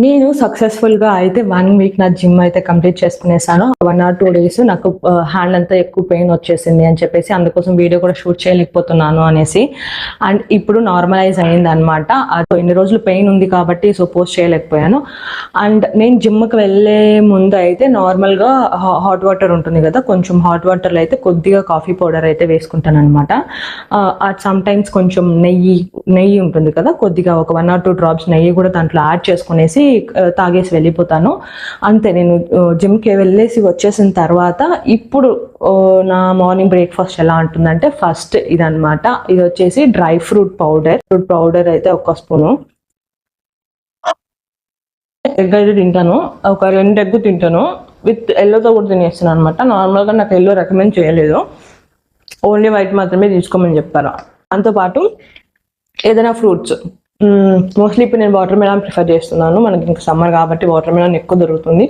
నేను సక్సెస్ఫుల్‌గా అయితే 1 వీక్ నా జిమ్ అయితే కంప్లీట్ చేసుకునేసాను. 1 ఆర్ 2 డేస్ నాకు హ్యాండ్ అంతా ఎక్కువ పెయిన్ వచ్చేసింది అని చెప్పేసి అందుకోసం వీడియో కూడా షూట్ చేయలేకపోతున్నాను అనేసి. అండ్ ఇప్పుడు నార్మలైజ్ అయిందనమాట. ఇన్ని రోజులు పెయిన్ ఉంది కాబట్టి పోస్ట్ చేయలేకపోయాను. అండ్ నేను జిమ్‌కి వెళ్ళే ముందు అయితే నార్మల్‌గా హాట్ వాటర్ ఉంటుంది కదా! కొంచెం హాట్ వాటర్‌లో అయితే కొద్దిగా కాఫీ పౌడర్ అయితే వేసుకుంటాననమాట. సమ్ టైమ్స్ కొంచెం నెయ్యి ఉంటుంది కదా! కొద్దిగా ఒక 1 ఆర్ 2 డ్రాప్స్ నెయ్యి కూడా దాంట్లో యాడ్ చేసుకునేసి తాగేసి వెళ్ళిపోతాను. అంతే. నేను జిమ్‌కి వెళ్ళేసి వచ్చేసిన తర్వాత ఇప్పుడు నా మార్నింగ్ బ్రేక్‌ఫాస్ట్ ఎలా ఉంటుందంటే ఫస్ట్ ఇదనమాట. ఇది వచ్చేసి డ్రై ఫ్రూట్ పౌడర్ అయితే ఒక స్పూను. ఎగ్ అయితే తింటాను. ఒక 2 ఎగ్ తింటాను. విత్ యెల్లోతో కూడా తినేస్తాను అనమాట. నార్మల్‌గా నాకు యెల్లో రికమెండ్ చేయలేదు. ఓన్లీ వైట్ మాత్రమే తీసుకోమని చెప్పారు. దాంతోపాటు ఏదైనా ఫ్రూట్స్. మోస్ట్లీ ఇప్పుడు నేను వాటర్ మెలాన్ ప్రిఫర్ చేస్తున్నాను. మనకి ఇంకా సమ్మర్ కాబట్టి వాటర్ మెలాన్ ఎక్కువ దొరుకుతుంది.